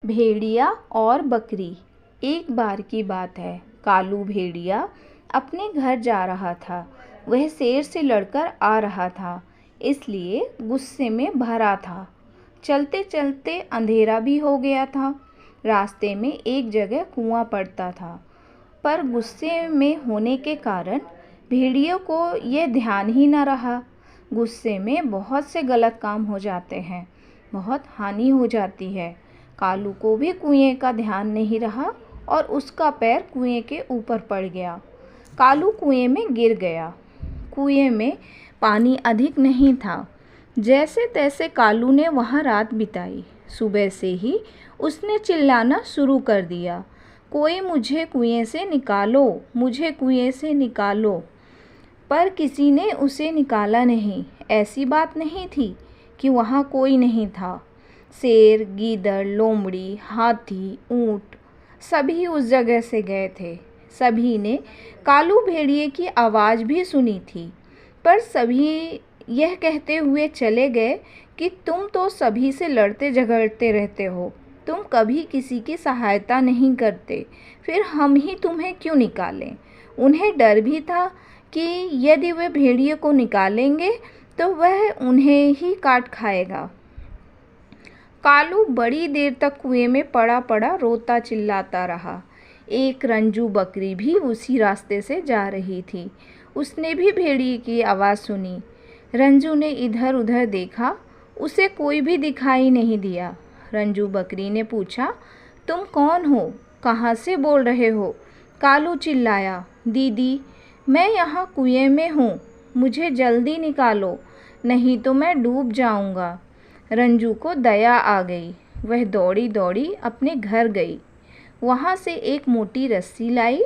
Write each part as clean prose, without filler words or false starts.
भेड़िया और बकरी। एक बार की बात है। कालू भेड़िया अपने घर जा रहा था। वह शेर से लड़कर आ रहा था, इसलिए गुस्से में भरा था। चलते चलते अंधेरा भी हो गया था। रास्ते में एक जगह कुआं पड़ता था, पर गुस्से में होने के कारण भेड़िए को यह ध्यान ही न रहा। गुस्से में बहुत से गलत काम हो जाते हैं, बहुत हानि हो जाती है। कालू को भी कुएं का ध्यान नहीं रहा और उसका पैर कुएं के ऊपर पड़ गया। कालू कुएं में गिर गया। कुएं में पानी अधिक नहीं था। जैसे तैसे कालू ने वहां रात बिताई। सुबह से ही उसने चिल्लाना शुरू कर दिया, कोई मुझे कुएं से निकालो, मुझे कुएं से निकालो। पर किसी ने उसे निकाला नहीं। ऐसी बात नहीं थी कि वहाँ कोई नहीं था। शेर, गीदड़, लोमड़ी, हाथी, ऊंट सभी उस जगह से गए थे। सभी ने कालू भेड़िए की आवाज़ भी सुनी थी, पर सभी यह कहते हुए चले गए कि तुम तो सभी से लड़ते झगड़ते रहते हो, तुम कभी किसी की सहायता नहीं करते, फिर हम ही तुम्हें क्यों निकालें। उन्हें डर भी था कि यदि वे भेड़िए को निकालेंगे तो वह उन्हें ही काट खाएगा। कालू बड़ी देर तक कुएं में पड़ा पड़ा रोता चिल्लाता रहा। एक रंजू बकरी भी उसी रास्ते से जा रही थी। उसने भी भेड़िए की आवाज़ सुनी। रंजू ने इधर उधर देखा, उसे कोई भी दिखाई नहीं दिया। रंजू बकरी ने पूछा, तुम कौन हो, कहाँ से बोल रहे हो? कालू चिल्लाया, दीदी मैं यहाँ कुएं में हूँ, मुझे जल्दी निकालो, नहीं तो मैं डूब जाऊँगा। रंजू को दया आ गई। वह दौड़ी दौड़ी अपने घर गई। वहाँ से एक मोटी रस्सी लाई।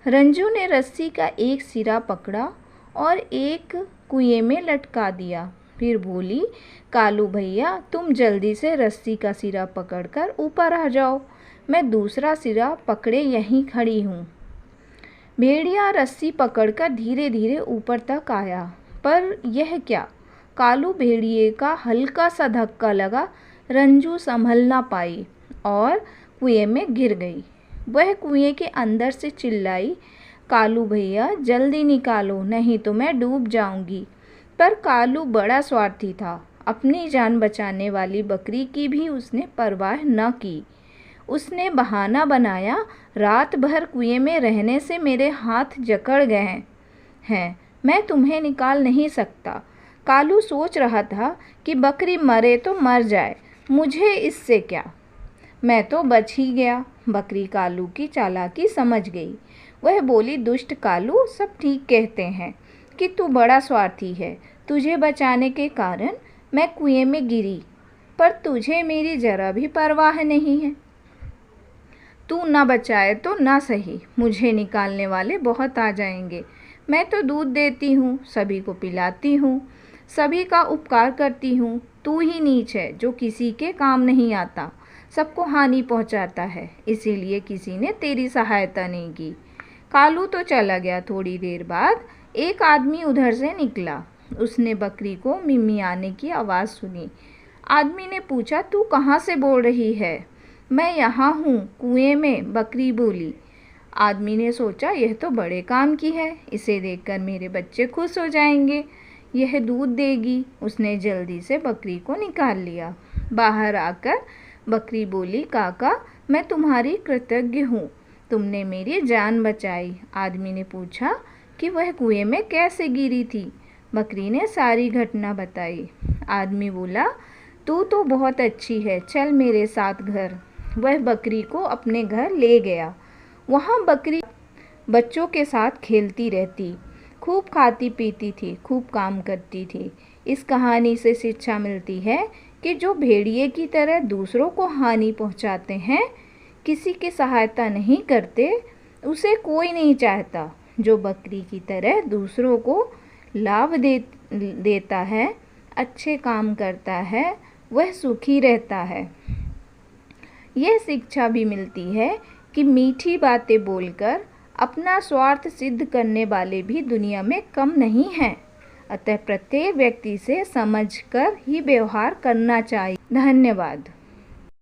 रंजू ने रस्सी का एक सिरा पकड़ा और एक कुएं में लटका दिया। फिर बोली, कालू भैया तुम जल्दी से रस्सी का सिरा पकड़कर ऊपर आ जाओ, मैं दूसरा सिरा पकड़े यहीं खड़ी हूँ। भेड़िया रस्सी पकड़कर धीरे धीरे ऊपर तक आया, पर यह क्या, कालू भेड़िए का हल्का सा धक्का लगा। रंजू संभल ना पाई और कुएं में गिर गई। वह कुएं के अंदर से चिल्लाई, कालू भैया जल्दी निकालो, नहीं तो मैं डूब जाऊंगी। पर कालू बड़ा स्वार्थी था। अपनी जान बचाने वाली बकरी की भी उसने परवाह न की। उसने बहाना बनाया, रात भर कुएं में रहने से मेरे हाथ जकड़ गए हैं, मैं तुम्हें निकाल नहीं सकता। कालू सोच रहा था कि बकरी मरे तो मर जाए, मुझे इससे क्या, मैं तो बच ही गया। बकरी कालू की चालाकी समझ गई। वह बोली, दुष्ट कालू सब ठीक कहते हैं कि तू बड़ा स्वार्थी है। तुझे बचाने के कारण मैं कुएं में गिरी, पर तुझे मेरी जरा भी परवाह नहीं है। तू ना बचाए तो ना सही, मुझे निकालने वाले बहुत आ जाएंगे। मैं तो दूध देती हूँ, सभी को पिलाती हूँ, सभी का उपकार करती हूँ। तू ही नीच है जो किसी के काम नहीं आता, सबको हानि पहुँचाता है, इसीलिए किसी ने तेरी सहायता नहीं की। कालू तो चला गया। थोड़ी देर बाद एक आदमी उधर से निकला। उसने बकरी को मिमियाने की आवाज़ सुनी। आदमी ने पूछा, तू कहाँ से बोल रही है? मैं यहाँ हूँ कुएं में, बकरी बोली। आदमी ने सोचा, यह तो बड़े काम की है, इसे देखकर मेरे बच्चे खुश हो जाएंगे, यह दूध देगी। उसने जल्दी से बकरी को निकाल लिया। बाहर आकर बकरी बोली, काका मैं तुम्हारी कृतज्ञ हूँ, तुमने मेरी जान बचाई। आदमी ने पूछा कि वह कुएं में कैसे गिरी थी। बकरी ने सारी घटना बताई। आदमी बोला, तू तो बहुत अच्छी है, चल मेरे साथ घर। वह बकरी को अपने घर ले गया। वहाँ बकरी बच्चों के साथ खेलती रहती, खूब खाती पीती थी, खूब काम करती थी। इस कहानी से शिक्षा मिलती है कि जो भेड़िए की तरह दूसरों को हानि पहुंचाते हैं, किसी की सहायता नहीं करते, उसे कोई नहीं चाहता। जो बकरी की तरह दूसरों को लाभ देता है, अच्छे काम करता है, वह सुखी रहता है। यह शिक्षा भी मिलती है कि मीठी बातें बोलकर अपना स्वार्थ सिद्ध करने वाले भी दुनिया में कम नहीं हैं। अतः प्रत्येक व्यक्ति से समझकर ही व्यवहार करना चाहिए। धन्यवाद।